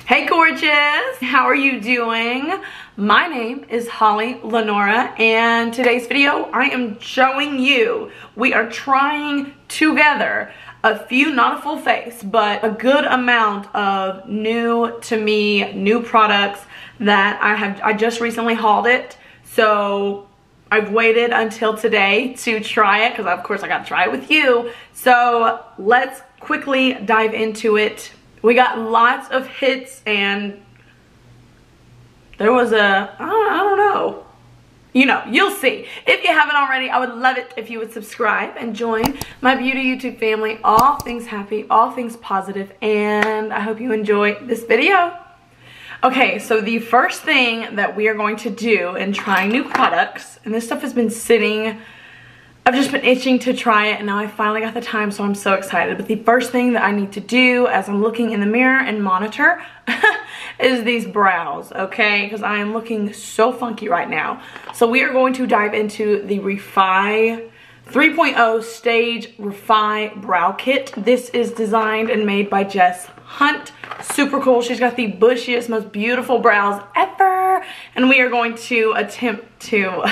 Hey gorgeous, how are you doing? My name is HollyLynora, and today's video I am showing you, we are trying together a few, not a full face, but a good amount of new to me, new products that I just recently hauled it. So I've waited until today to try it because of course I got to try it with you. So let's quickly dive into it. We got lots of hits and there was I don't know. You know, you'll see. If you haven't already, I would love it if you would subscribe and join my beauty YouTube family. All things happy, all things positive, and I hope you enjoy this video. Okay, so the first thing that we are going to do in trying new products, and this stuff has been sitting, I've just been itching to try it, and now I finally got the time, so I'm so excited. But the first thing that I need to do as I'm looking in the mirror and monitor is these brows, okay? Because I am looking so funky right now. So we are going to dive into the Refi 3.0 Stage Refi Brow Kit. This is designed and made by Jess Hunt. Super cool. She's got the bushiest, most beautiful brows ever. And we are going to attempt to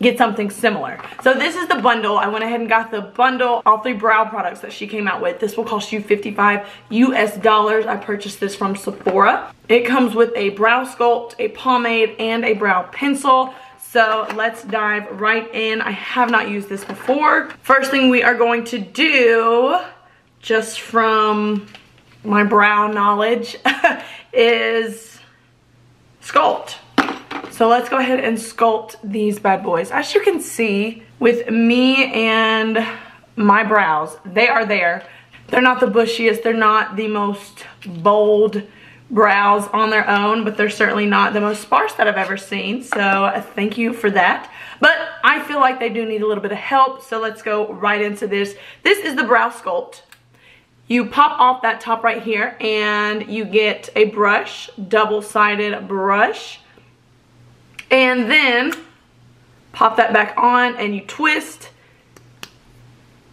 get something similar. So this is the bundle. I went ahead and got the bundle, all 3 brow products that she came out with. This will cost you $55 US. I purchased this from Sephora. It comes with a brow sculpt, a pomade, and a brow pencil. So let's dive right in. I have not used this before. First thing we are going to do, just from my brow knowledge, is sculpt. So let's go ahead and sculpt these bad boys. As you can see, with me and my brows, they are there. They're not the bushiest, they're not the most bold brows on their own, but they're certainly not the most sparse that I've ever seen. So thank you for that. But I feel like they do need a little bit of help, so let's go right into this. This is the brow sculpt. You pop off that top right here and you get a brush, double-sided brush. And then pop that back on and you twist.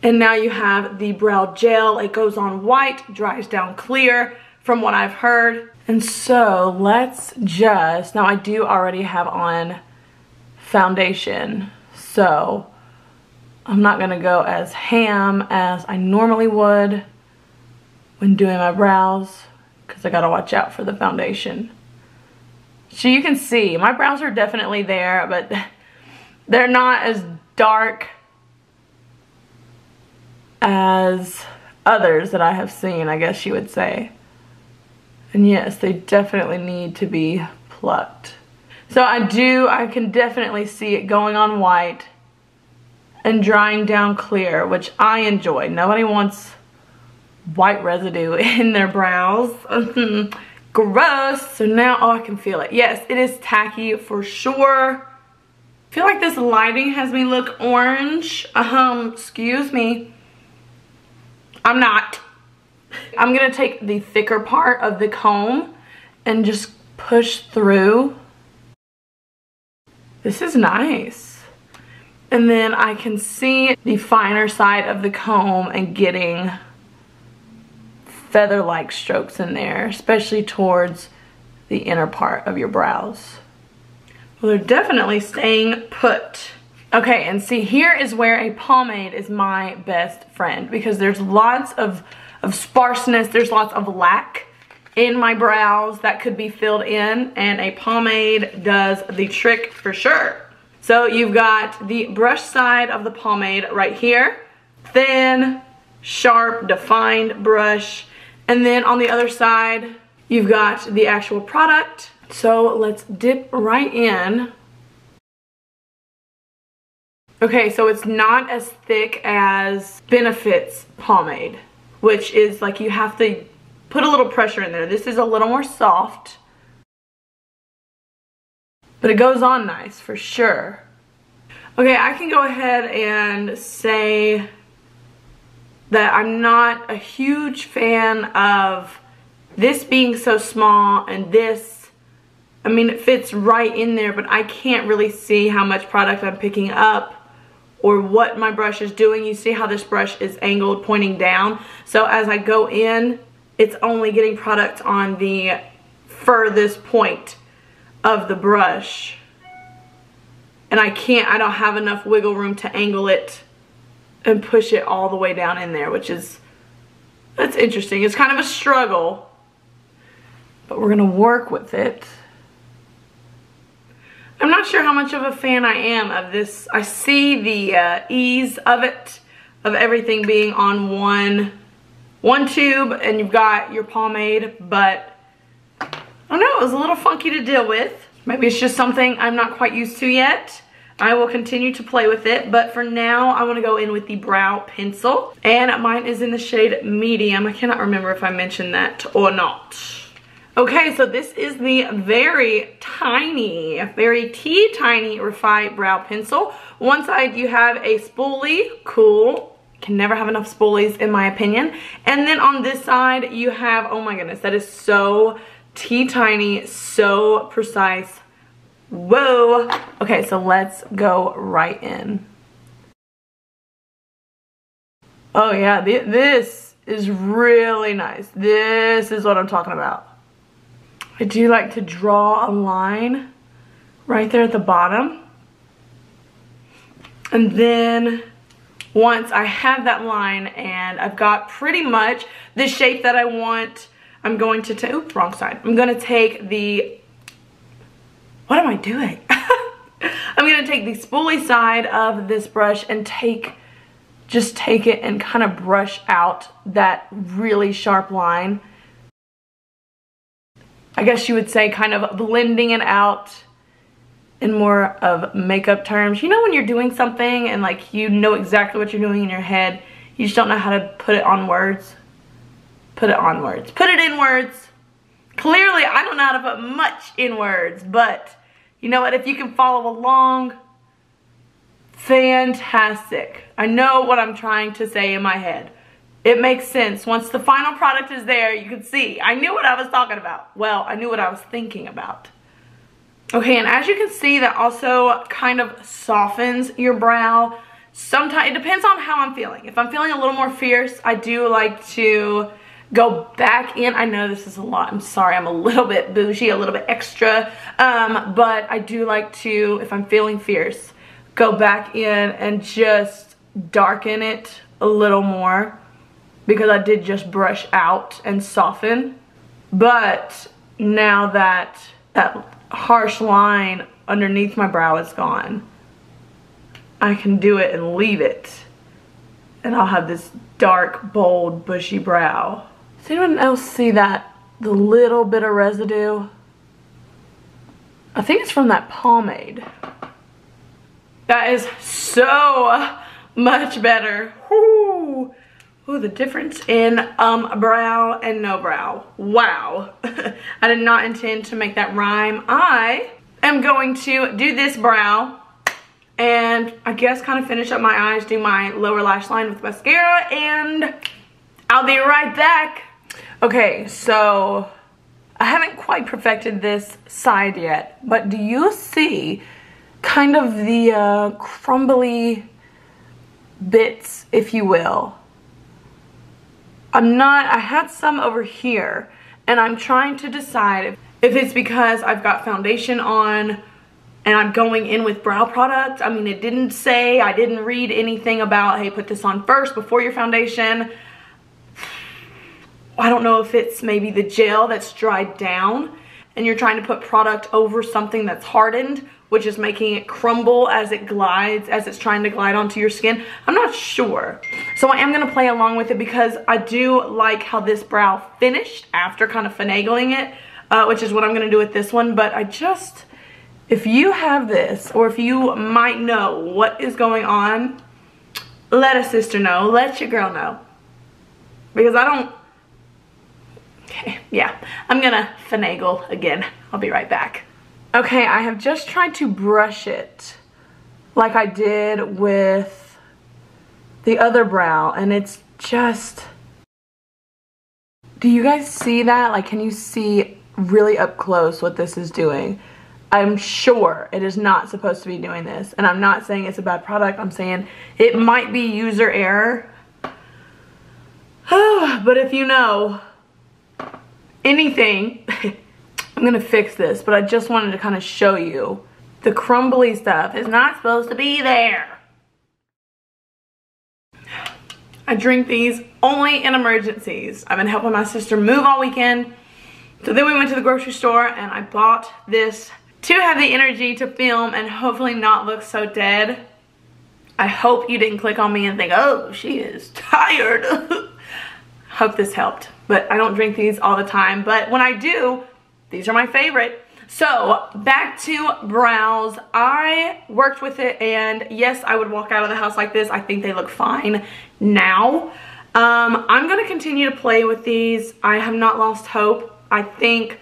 And now you have the brow gel. It goes on white, dries down clear from what I've heard. And so let's just, now I do already have on foundation. So I'm not gonna go as ham as I normally would when doing my brows because I gotta watch out for the foundation. So you can see, my brows are definitely there, but they're not as dark as others that I have seen, I guess you would say. And yes, they definitely need to be plucked. So I can definitely see it going on white and drying down clear, which I enjoy. Nobody wants white residue in their brows. Gross. So now, oh, I can feel it. Yes, it is tacky for sure. I feel like this lighting has me look orange. Excuse me. I'm not. I'm gonna take the thicker part of the comb and just push through. This is nice. And then I can see the finer side of the comb and getting feather-like strokes in there, especially towards the inner part of your brows. Well, they're definitely staying put. Okay, and see, here is where a pomade is my best friend because there's lots of sparseness, there's lots of lack in my brows that could be filled in, and a pomade does the trick for sure. So you've got the brush side of the pomade right here, thin, sharp, defined brush. And then on the other side, you've got the actual product. So let's dip right in. Okay, so it's not as thick as Benefit's pomade, which is like you have to put a little pressure in there. This is a little more soft, but it goes on nice for sure. Okay, I can go ahead and say that I'm not a huge fan of this being so small and this, I mean, it fits right in there, but I can't really see how much product I'm picking up or what my brush is doing. You see how this brush is angled pointing down. So as I go in it's only getting product on the furthest point of the brush. And I don't have enough wiggle room to angle it and push it all the way down in there, that's interesting. It's kind of a struggle, but we're gonna work with it. I'm not sure how much of a fan I am of this. I see the ease of it, of everything being on one tube, and you've got your pomade, but I don't know, it was a little funky to deal with. Maybe it's just something I'm not quite used to yet. I will continue to play with it, but for now I want to go in with the brow pencil, and mine is in the shade medium. I cannot remember if I mentioned that or not. Okay, so this is the very teeny tiny Refi brow pencil. One side you have a spoolie, cool. Can never have enough spoolies in my opinion. And then on this side you have, oh my goodness, that is so teeny, so precise. Whoa. Okay, so let's go right in. Oh yeah, this is really nice. This is what I'm talking about. I do like to draw a line right there at the bottom. And then once I have that line and I've got pretty much the shape that I want, I'm going to take, oops, wrong side. I'm going to take the, what am I doing? I'm going to take the spoolie side of this brush and just take it and kind of brush out that really sharp line. I guess you would say kind of blending it out in more of makeup terms. You know when you're doing something and like you know exactly what you're doing in your head, you just don't know how to put it on words? Put it on words. Put it in words. Clearly I don't know how to put much in words, but you know what, if you can follow along, fantastic. I know what I'm trying to say in my head. It makes sense. Once the final product is there, you can see. I knew what I was talking about. Well, I knew what I was thinking about. Okay, and as you can see, that also kind of softens your brow. Sometimes, it depends on how I'm feeling. If I'm feeling a little more fierce, I do like to go back in. I know this is a lot. I'm sorry, I'm a little bit bougie, a little bit extra. But I do like to, if I'm feeling fierce, go back in and just darken it a little more, because I did just brush out and soften. But now that harsh line underneath my brow is gone, I can do it and leave it, and I'll have this dark, bold, bushy brow. Does anyone else see that, the little bit of residue? I think it's from that pomade. That is so much better. Woo. Ooh, the difference in brow and no brow. Wow. I did not intend to make that rhyme. I am going to do this brow and I guess kind of finish up my eyes, do my lower lash line with mascara, and I'll be right back. Okay, so I haven't quite perfected this side yet, but do you see kind of the crumbly bits, if you will? I had some over here, and I'm trying to decide if it's because I've got foundation on and I'm going in with brow product. I mean, it didn't say, I didn't read anything about, hey, put this on first before your foundation. I don't know if it's maybe the gel that's dried down and you're trying to put product over something that's hardened, which is making it crumble as it glides, as it's trying to glide onto your skin. I'm not sure. So I am gonna play along with it because I do like how this brow finished after kind of finagling it, which is what I'm gonna do with this one. But if you have this, or if you might know what is going on, let a sister know, let your girl know. Because I don't, okay, yeah, I'm gonna finagle again. I'll be right back. Okay, I have just tried to brush it like I did with the other brow, and it's just, do you guys see that? Like, can you see really up close what this is doing? I'm sure it is not supposed to be doing this, and I'm not saying it's a bad product. I'm saying it might be user error. But if you know, anything. I'm gonna fix this, but I just wanted to kind of show you the crumbly stuff is not supposed to be there. I drink these only in emergencies. I've been helping my sister move all weekend. So then we went to the grocery store and I bought this to have the energy to film and hopefully not look so dead. I hope you didn't click on me and think, oh, she is tired. Hope this helped. But I don't drink these all the time. But when I do, these are my favorite. So back to brows. I worked with it and yes, I would walk out of the house like this. I think they look fine now. I'm gonna continue to play with these. I have not lost hope. I think,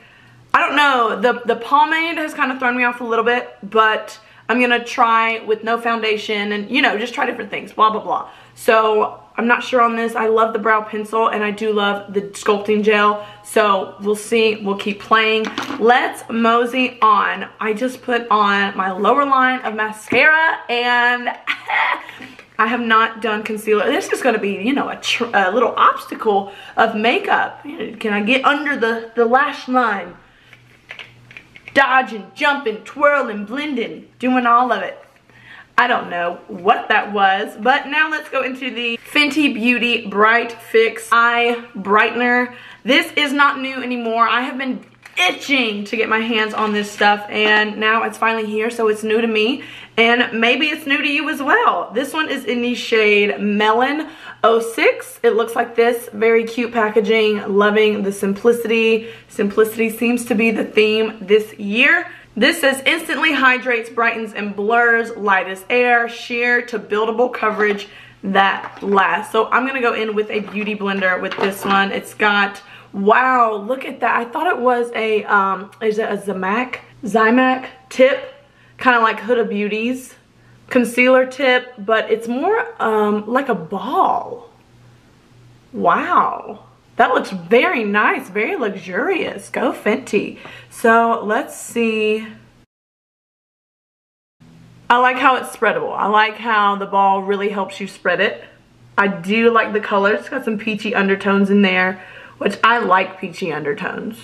I don't know, the pomade has kind of thrown me off a little bit, but I'm gonna try with no foundation and, you know, just try different things, blah, blah, blah. So I'm not sure on this. I love the brow pencil and I do love the sculpting gel. So we'll see, we'll keep playing. Let's mosey on. I just put on my lower line of mascara and I have not done concealer. This is gonna be, you know, a little obstacle of makeup. Can I get under the lash line? Dodging, jumping, twirling, blending, doing all of it. I don't know what that was, but now let's go into the Fenty Beauty Bright Fix Eye Brightener. This is not new anymore. I have been itching to get my hands on this stuff and now it's finally here, so it's new to me and maybe it's new to you as well. This one is in the shade Melon 06. It looks like this, very cute packaging, loving the simplicity. Simplicity seems to be the theme this year. This says instantly hydrates, brightens, and blurs, light as air, sheer to buildable coverage that lasts. So I'm gonna go in with a beauty blender with this one. It's got, wow, look at that. I thought it was a, is it a Zymac tip, kind of like Huda Beauty's concealer tip, but it's more like a ball. Wow. That looks very nice, very luxurious. Go Fenty. So let's see. I like how it's spreadable. I like how the ball really helps you spread it. I do like the color. It's got some peachy undertones in there, which I like peachy undertones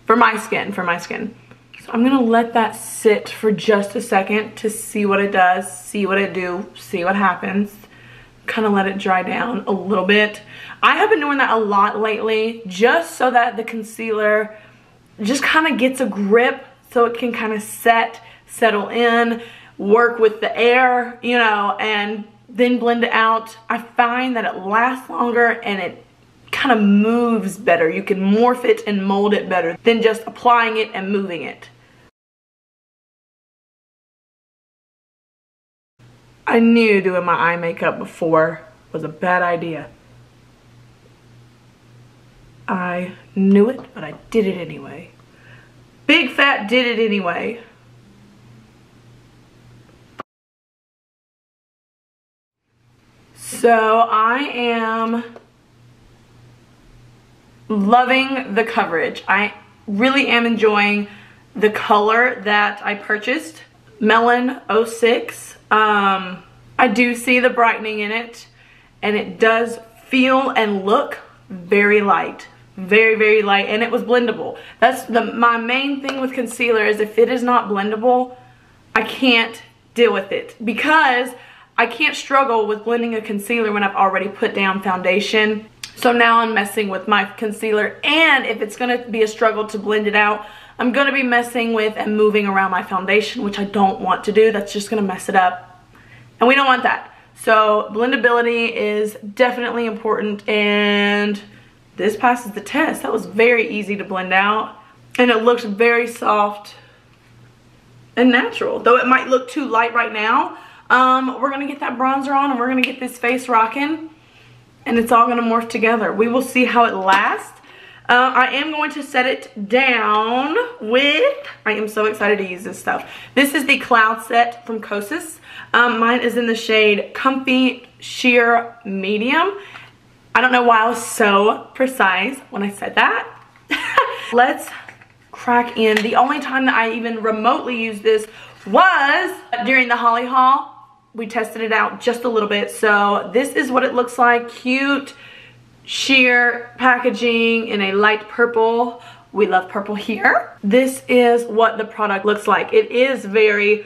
for my skin, So I'm gonna let that sit for just a second to see what it does, see what it do, see what happens. Kind of let it dry down a little bit. I have been doing that a lot lately just so that the concealer just kind of gets a grip so it can kind of settle in, work with the air, you know, and then blend it out. I find that it lasts longer and it kind of moves better. You can morph it and mold it better than just applying it and moving it. I knew doing my eye makeup before was a bad idea. I knew it, but I did it anyway. Big fat did it anyway. So I am loving the coverage. I really am enjoying the color that I purchased, Melon 06. I do see the brightening in it and it does feel and look very light, very light, and it was blendable. That's my main thing with concealer is if it is not blendable, I can't deal with it because I can't struggle with blending a concealer when I've already put down foundation. So now I'm messing with my concealer, and if it's gonna be a struggle to blend it out, I'm gonna be messing with and moving around my foundation, which I don't want to do. That's just gonna mess it up, and we don't want that. So blendability is definitely important, and this passes the test. That was very easy to blend out, and it looks very soft and natural. Though it might look too light right now, we're gonna get that bronzer on and we're gonna get this face rocking, and it's all gonna morph together. We will see how it lasts. I am going to set it down with, I am so excited to use this stuff. This is the Cloud Set from Kosas. Mine is in the shade Comfy Sheer Medium. I don't know why I was so precise when I said that. Let's crack in. The only time that I even remotely used this was during the Holly haul. We tested it out just a little bit. So this is what it looks like. Cute sheer packaging in a light purple We love purple here. This is what the product looks like. It is very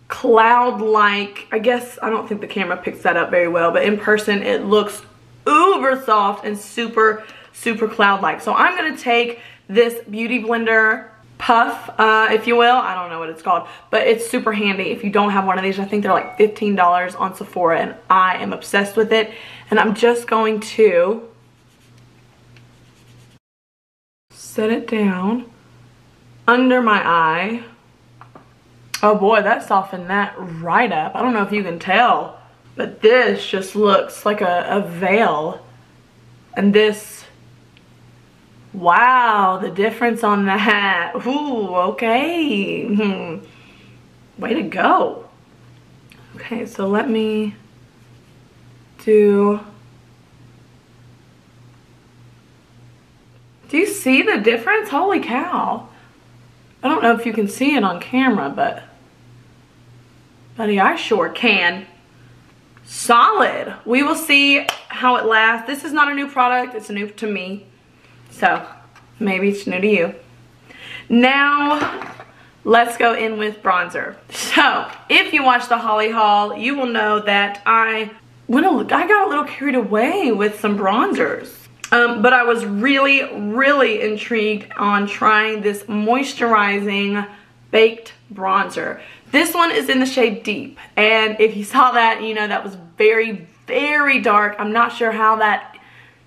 cloud-like. I guess, I don't think the camera picks that up very well, but in person it looks uber soft and super, super cloud-like. So I'm gonna take this Beauty Blender puff, if you will. I don't know what it's called, but it's super handy if you don't have one of these. I think they're like $15 on Sephora, and I am obsessed with it. And I'm just going to set it down under my eye. Oh boy, that softened that right up. I don't know if you can tell, but this just looks like a veil. And this, wow, the difference on that. Ooh, okay. Way to go. Okay, so let me do you see the difference? Holy cow. I don't know if you can see it on camera, but buddy, I sure can. Solid. We will see how it lasts. This is not a new product. It's new to me. So maybe it's new to you. Now let's go in with bronzer. So if you watch the Holly haul, you will know that I got a little carried away with some bronzers. But I was really, really intrigued on trying this moisturizing baked bronzer. This one is in the shade Deep, and if you saw that, you know that was very, very dark. I'm not sure how that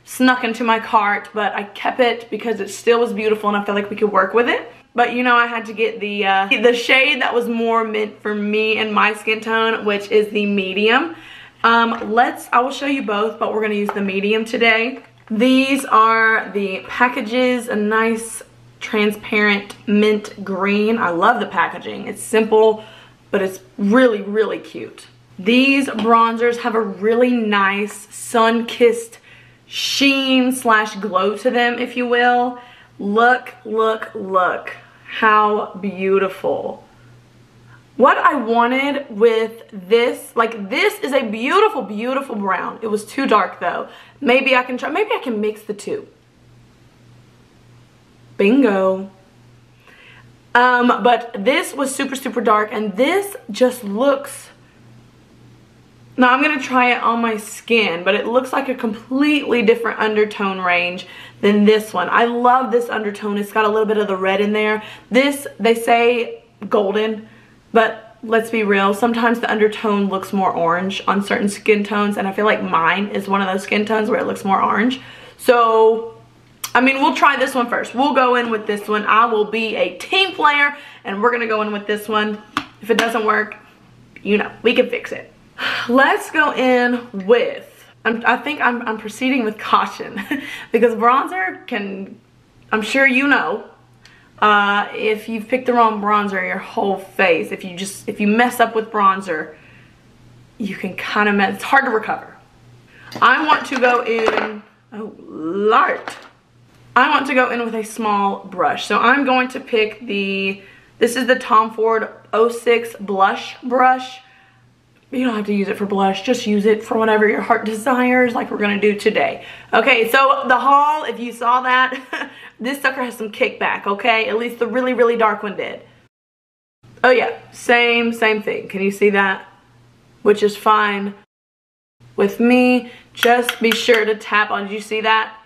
snuck into my cart, but I kept it because it still was beautiful and I felt like we could work with it. But you know, I had to get the shade that was more meant for me and my skin tone, which is the medium. I will show you both, but we're gonna use the medium today. These are the packages, a nice transparent mint green. I love the packaging. It's simple, but it's really, really cute. These bronzers have a really nice sun-kissed sheen slash glow to them, if you will. Look, look, look how beautiful. What I wanted with this, like this is a beautiful, beautiful brown. It was too dark though. Maybe I can mix the two. Bingo. But this was super, super dark, and this just looks, now I'm gonna try it on my skin, but it looks like a completely different undertone range than this one. I love this undertone. It's got a little bit of the red in there. This, they say golden, but let's be real, sometimes the undertone looks more orange on certain skin tones, and I feel like mine is one of those skin tones where it looks more orange. So, I mean, we'll try this one first. We'll go in with this one. I will be a team player, and we're gonna go in with this one. If it doesn't work, you know, we can fix it. Let's go in with, I think I'm proceeding with caution because bronzer can, I'm sure you know, if you've picked the wrong bronzer, your whole face, if you mess up with bronzer, you can kind of mess, it's hard to recover. I want to go in, oh Lord. I want to go in with a small brush. So I'm going to pick this is the Tom Ford 06 blush brush. You don't have to use it for blush, just use it for whatever your heart desires, like we're gonna do today. Okay, so the haul, if you saw that, this sucker has some kickback, okay? At least the really, really dark one did. Oh yeah, same thing. Can you see that? Which is fine with me. Just be sure to tap on, did you see that?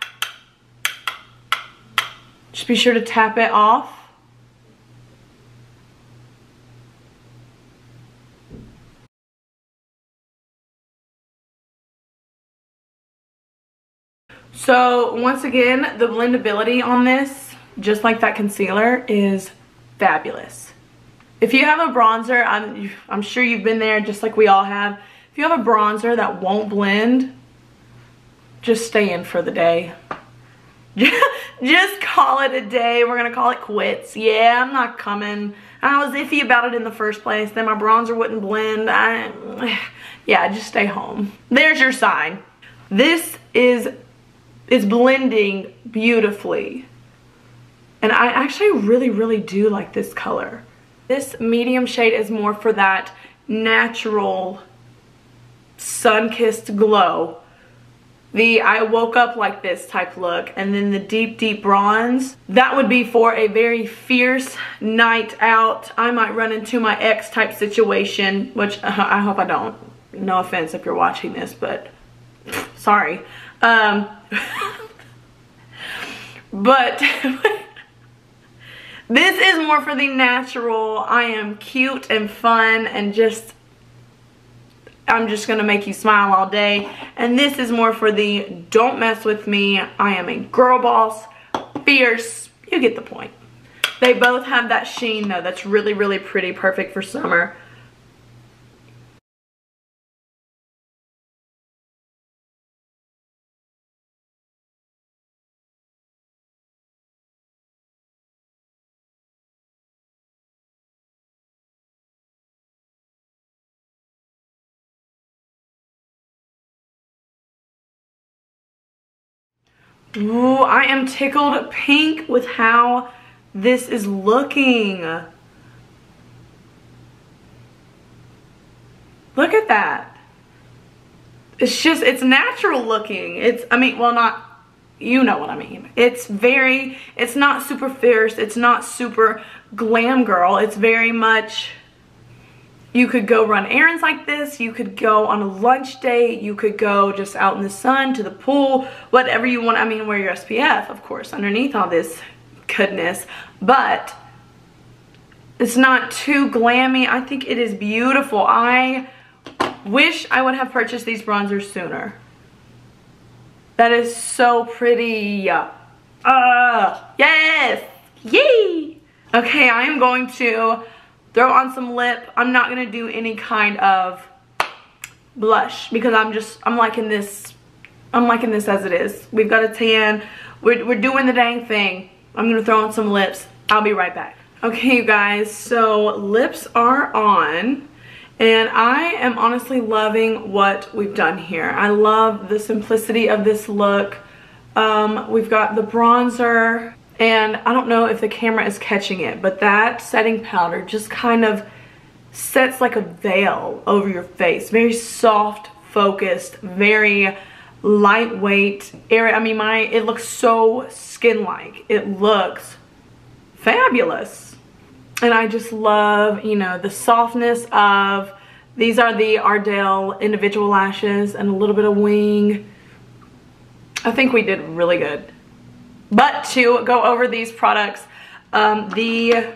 Just be sure to tap it off. So once again, the blendability on this, just like that concealer, is fabulous. If you have a bronzer, I'm sure you've been there just like we all have. If you have a bronzer that won't blend, just stay in for the day. Just call it a day. We're gonna call it quits. Yeah, I'm not coming. I was iffy about it in the first place. Then my bronzer wouldn't blend. Yeah, just stay home. There's your sign. This is blending beautifully. And I actually really, really do like this color. This medium shade is more for that natural sun-kissed glow. the I woke up like this type look, and then the deep bronze, that would be for a very fierce night out. I might run into my ex type situation, which I hope I don't. No offense if you're watching this, but sorry. But this is more for the natural. I am cute and fun and just, I'm just gonna make you smile all day. And this is more for the don't mess with me. I am a girl boss, fierce. You get the point. They both have that sheen though. That's really, really pretty. Perfect for summer. Ooh, I am tickled pink with how this is looking. Look at that. It's just, it's natural looking. It's, I mean, well, not, you know what I mean. It's very, it's not super fierce. It's not super glam girl. It's very much, you could go run errands like this. You could go on a lunch date. You could go just out in the sun to the pool, whatever you want. I mean, wear your SPF, of course, underneath all this goodness, but it's not too glammy. I think it is beautiful. I wish I would have purchased these bronzers sooner. That is so pretty. Yes, yay. Okay, I am going to throw on some lip. I'm not gonna do any kind of blush because I'm liking this as it is. We've got a tan. We're doing the dang thing. I'm gonna throw on some lips. I'll be right back. Okay, you guys, so lips are on, and I am honestly loving what we've done here. I love the simplicity of this look. We've got the bronzer, and I don't know if the camera is catching it, but that setting powder just kind of sets like a veil over your face. Very soft, focused, very lightweight area. I mean, it looks so skin-like. It looks fabulous. And I just love, you know, the softness of, these are the Ardell individual lashes and a little bit of wing. I think we did really good. But to go over these products, the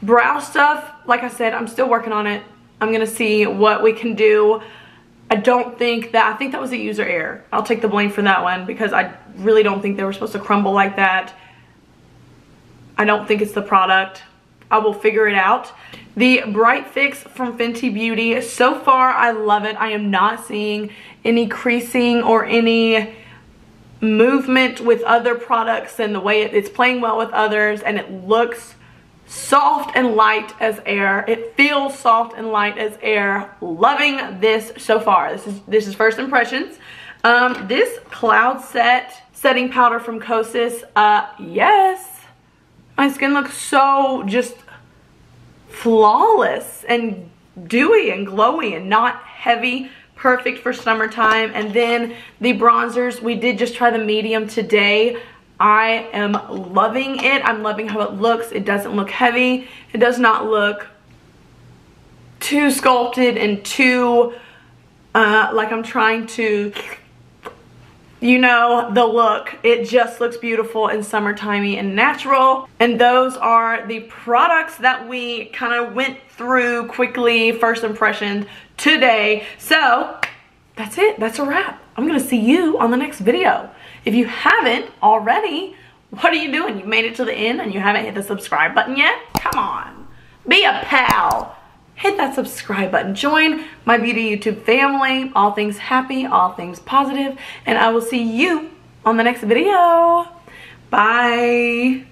brow stuff, like I said, I'm still working on it. I'm gonna see what we can do. I think that was a user error. I'll take the blame for that one because I really don't think they were supposed to crumble like that. I don't think it's the product. I will figure it out. The Bright Fix from Fenty Beauty, so far I love it. I am not seeing any creasing or any movement with other products, and the way it's playing well with others, and it looks soft and light as air. It feels soft and light as air. Loving this so far. This is first impressions. This Cloud setting powder from Kosas, yes. My skin looks so just flawless and dewy and glowy and not heavy. Perfect for summertime. And then the bronzers, we did just try the medium today. I am loving it. I'm loving how it looks. It doesn't look heavy. It does not look too sculpted and too like I'm trying to, you know, the look. It just looks beautiful and summertimey and natural. And those are the products that we kind of went through quickly, first impressions today. So that's it. That's a wrap. I'm gonna see you on the next video. If you haven't already, what are you doing? You made it to the end and you haven't hit the subscribe button yet? Come on, be a pal. Hit that subscribe button. Join my beauty YouTube family. All things happy, all things positive, and I will see you on the next video. Bye.